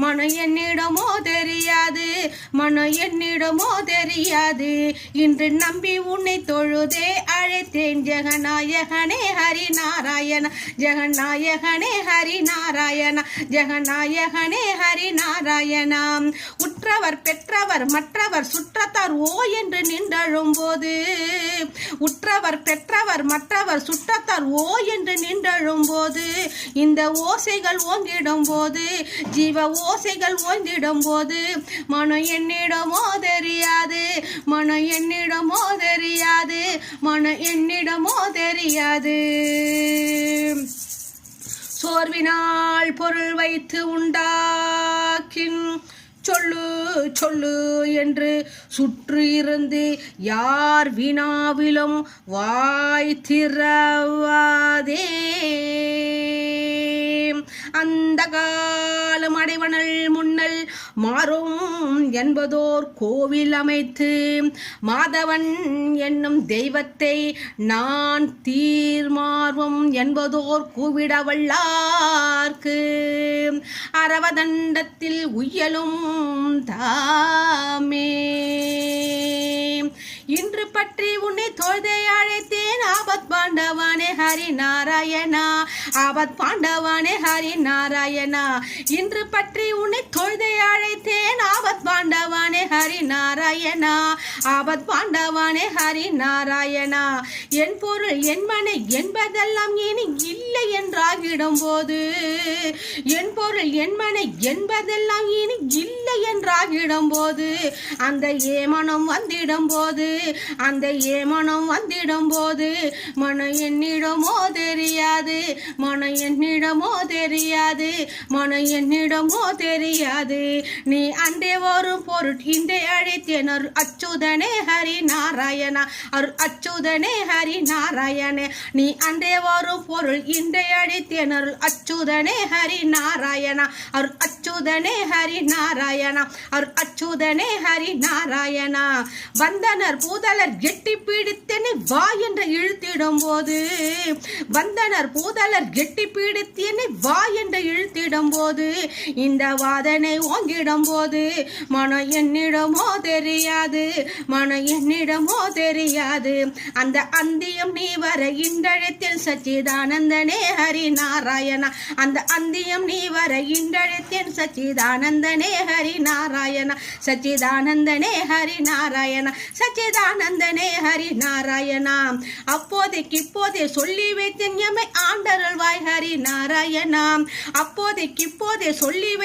மனம் என்னிடமோ தெரியாது, மனம் என்னிடமோ தெரியாது. இன்று நம்பி உன்னை தொழுதே அழைத்தேன் ஜெகநாயகனே ஹரிநாராயண, ஜெகநாயகனே ஹரிநாராயண, ஜெகநாயகனே ஹரிநாராயணா. உற்றவர் பெற்றவர் மற்றவர் சுற்றத்தார் ஓ என்று நின்றழும் போது, உற்றவர் பெற்றவர் மற்றவர் சுற்றத்தார் ஓ என்று நின்றழும் போது, இந்த ஓசைகள் ஓங்கிடும் போது, ஜீவ ஓசைகள் ஓங்கிடும் போது, மனம் என்னிடமோ தெரியாது, மனம் என்னிடமோ தெரியாது, மனம் என்னிடமோ தெரியாது. சோர்வினால் பொருள் வைத்து உண்டாக்கின் சொல்லு சொல்லு என்று சுற்றி இருந்து யார் வினாவிலும் வாய் திறவாதே. அந்த காலம் அடைவனல் முன்னல் மாறும் என்பதோர் கோவில் அமைத்து மாதவன் என்னும் தெய்வத்தை நான் தீர்மார்வம் என்பதோர் கூவிடவல்லார்க்கு அரவதண்டத்தில் உய்யலும் தாமே. இன்று பற்றி உன்னை தொழுதை அழைத்தேன் ஆபத் பாண்டவானே ஹரிநாராயணா, ஆபத் பாண்டவானே ஹரிநாராயணா. இன்று பற்றி உன்னை தொழுதை அழைத்தேன் ஆபத் பாண்டவானே ஹரிநாராயணா, ஆபத் பாண்டவானே ஹரிநாராயணா. என் பொருள் என் மனை என்பதெல்லாம் இனி இல்லை என்றாகிடும் போது, என் பொருள் என் மனை என்பதெல்லாம் இனி இல்லை என்றாகிடும் போது, அந்த ஏமனம் வந்திடும் போது, அந்த ஏமனம் வந்திடும் போது, மனம் என்னிடமோ தெரியாது, மனம் என்னிடமோ தெரியாது, மனம் என்னிடமோ தெரியாது. நீ அண்டே வரும் பொருள் இன்றே அழைத்தேன் அருள் அச்சுதனே ஹரிநாராயணா, அருள் அச்சுதனே ஹரிநாராயணே. நீ அண்டே வரும் பொருள் இன்றே அழைத்தேன் அருள் அச்சுதனே ஹரிநாராயணா, அருள் அச்சுதனே ஹரிநாராயணா, அருள் அச்சுதனே ஹரிநாராயணா. வந்தனர் பூதலர் கெட்டி பீடித்தனை வா என்று இழுத்திடும் போது, வந்தனர் பூதலர் கெட்டி பீடித்தனை வா என்று இழுத்திடும் போது, இந்த வாதனை ஓங்கிடும் போது, மனம் என்னிடமோ தெரியாது, மனம் என்னிடமோ தெரியாது. அந்த அந்தியம் நீ வர இன்றழைத்தில் சச்சிதானந்தனே ஹரிநாராயணா, அந்த அந்தியம் நீ வர இன்றழைத்தில் சச்சிதானந்தனே ஹரிநாராயணா, சச்சிதானந்தனே ஹரிநாராயணா, சச்சிதானந்தனே ஹரிநாராயணா. அப்போதைக்கு இப்போதே சொல்லி வைத்தேன் எமை ஆண்டருள்வாய் ஹரிநாராயணா, அப்போதைக்கு இப்போதே சொல்லி வைத்த